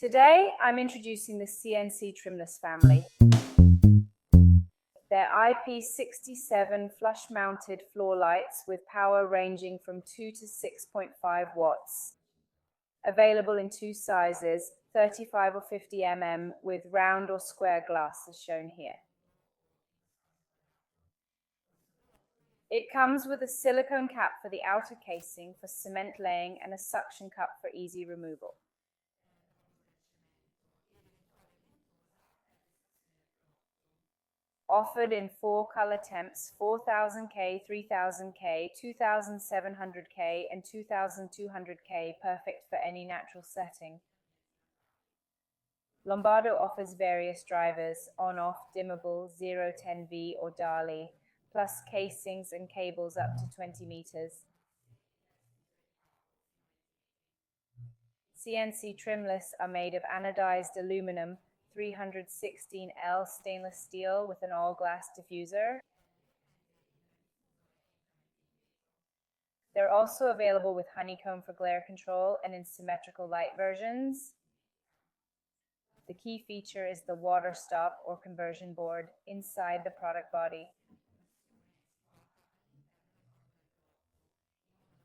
Today, I'm introducing the CNC Trimless family. They're IP67 flush-mounted floor lights with power ranging from 2 to 6.5 watts. Available in two sizes, 35 or 50 mm with round or square glass as shown here. It comes with a silicone cap for the outer casing for cement laying and a suction cup for easy removal. Offered in 4 color temps, 4000K, 3000K, 2700K, and 2200K, perfect for any natural setting. Lombardo offers various drivers, on-off, dimmable, 010V or Dali, plus casings and cables up to 20 meters. CNC Trimless are made of anodized aluminum, 316L stainless steel with an all-glass diffuser. They're also available with honeycomb for glare control and in symmetrical light versions. The key feature is the water stop or conversion board inside the product body.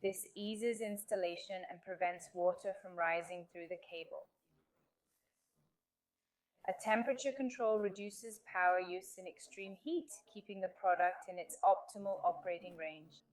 This eases installation and prevents water from rising through the cable. A temperature control reduces power use in extreme heat, keeping the product in its optimal operating range.